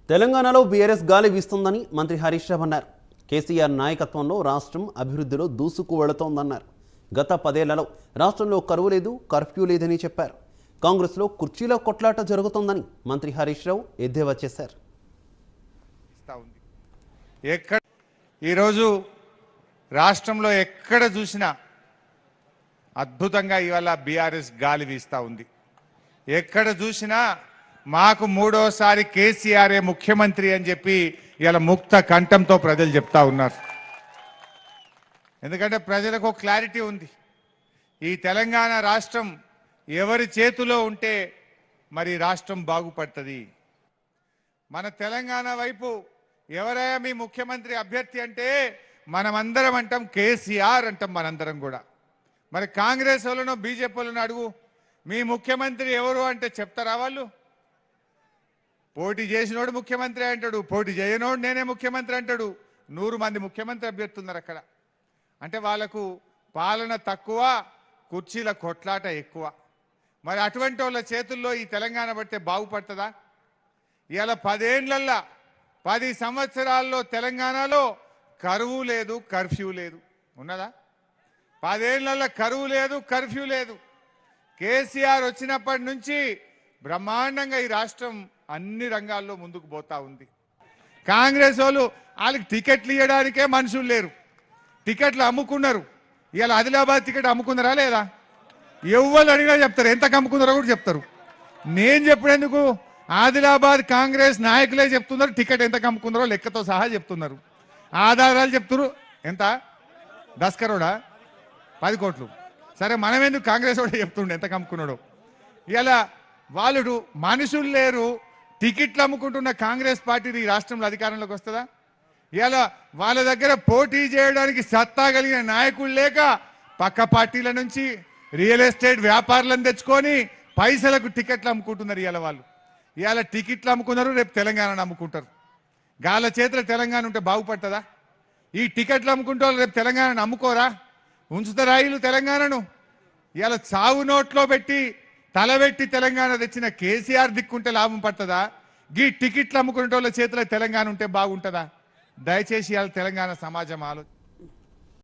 తెలంగాణలో బీఆర్ఎస్ గాలి వీస్తుందని మంత్రి హరీష్ రావు అన్నారు. కేసీఆర్ నాయకత్వంలో రాష్ట్రం అభివృద్ధిలో దూసుకు వెళుతోందన్నారు. గత 10 ఏళ్లలో రాష్ట్రంలో కరువు లేదు, కర్ఫ్యూ లేదని చెప్పారు. కాంగ్రెస్లో కుర్చీల కొట్లాట జరుగుతోందని మంత్రి హరీష్ రావు ఎద్దేవా చేశారు. ఈరోజు రాష్ట్రంలో ఎక్కడ చూసినా అద్భుతంగా ఇవాళ బీఆర్ఎస్ గాలి వీస్తూ ఉంది. ఎక్కడ చూసినా మాకు మూడోసారి కేసీఆర్ ముఖ్యమంత్రి అని చెప్పి ఇలా ముక్త కంఠంతో ప్రజలు చెప్తా ఉన్నారు. ఎందుకంటే ప్రజలకు క్లారిటీ ఉంది. ఈ తెలంగాణ రాష్ట్రం ఎవరి చేతిలో ఉంటే మరి రాష్ట్రం బాగుపడుతుంది. మన తెలంగాణ వైపు ఎవరైనా మీ ముఖ్యమంత్రి అభ్యర్థి అంటే మనమందరం అంటాం కేసీఆర్ అంటాం. మనందరం కూడా మరి కాంగ్రెస్ వాళ్ళను బీజేపీ వాళ్ళను అడుగు, మీ ముఖ్యమంత్రి ఎవరు అంటే చెప్తారా? వాళ్ళు పోటీ చేసినోడు ముఖ్యమంత్రి అంటాడు, పోటీ చేయనోడు నేనే ముఖ్యమంత్రి అంటాడు. 100 మంది ముఖ్యమంత్రి అభ్యర్థి ఉన్నారు అక్కడ. అంటే వాళ్ళకు పాలన తక్కువ, కుర్చీల కొట్లాట ఎక్కువ. మరి అటువంటి వాళ్ళ చేతుల్లో ఈ తెలంగాణ పడితే బాగుపడుతుందా? ఇలా 10 ఏళ్లల్లో 10 సంవత్సరాల్లో తెలంగాణలో కరువు లేదు, కర్ఫ్యూ లేదు. ఉన్నదా? 10 ఏళ్లలో కరువు లేదు, కర్ఫ్యూ లేదు. కేసీఆర్ వచ్చినప్పటి నుంచి బ్రహ్మాండంగా ఈ రాష్ట్రం అన్ని రంగాల్లో ముందుకు పోతా ఉంది. కాంగ్రెస్ వాళ్ళు వాళ్ళకి టికెట్లు ఇవ్వడానికే మనుషులు లేరు, టికెట్లు అమ్ముకున్నారు. ఇలా ఆదిలాబాద్ టికెట్ అమ్ముకున్నారా లేదా? ఎవరు అడిగినా చెప్తారు, ఎంతకు అమ్ముకున్నారో కూడా చెప్తారు. నేను చెప్పినందుకు ఆదిలాబాద్ కాంగ్రెస్ నాయకులే చెప్తున్నారు టికెట్ ఎంతకు అమ్ముకున్నారో లెక్కతో సహా చెప్తున్నారు. ఆధారాలు చెప్తున్నారు. ఎంత 10 కరోడా 10 కోట్లు. సరే మనం ఎందుకు కాంగ్రెస్ వాడే చెప్తుండే ఎంతకు అమ్ముకున్నాడో. ఇలా వాళ్ళు మనుషులు లేరు, టికెట్లు అమ్ముకుంటున్న కాంగ్రెస్ పార్టీ ఈ రాష్ట్రంలో అధికారంలోకి వస్తుందా? ఇలా వాళ్ళ దగ్గర పోటీ చేయడానికి సత్తా కలిగిన నాయకులు లేక పక్క పార్టీల నుంచి రియల్ ఎస్టేట్ వ్యాపారులను తెచ్చుకొని పైసలకు టికెట్లు అమ్ముకుంటున్నారు. ఇలా వాళ్ళు ఇవాళ టికెట్లు అమ్ముకున్నారు, రేపు తెలంగాణను అమ్ముకుంటారు. గాల చేతుల తెలంగాణ ఉంటే బాగుపడుతుందా? ఈ టికెట్లు అమ్ముకుంటే వాళ్ళు రేపు తెలంగాణను అమ్ముకోరా? ఉంచుతారా వీళ్ళు తెలంగాణను? ఇలా చావు నోట్లో పెట్టి తలబెట్టి తెలంగాణ తెచ్చిన కేసీఆర్ దిక్కుంటే లాభం పడుతుందా? ఈ టికెట్లు అమ్ముకునే వాళ్ళ చేతిలో తెలంగాణ ఉంటే బాగుంటుందా? దయచేసి ఇవాళ తెలంగాణ సమాజం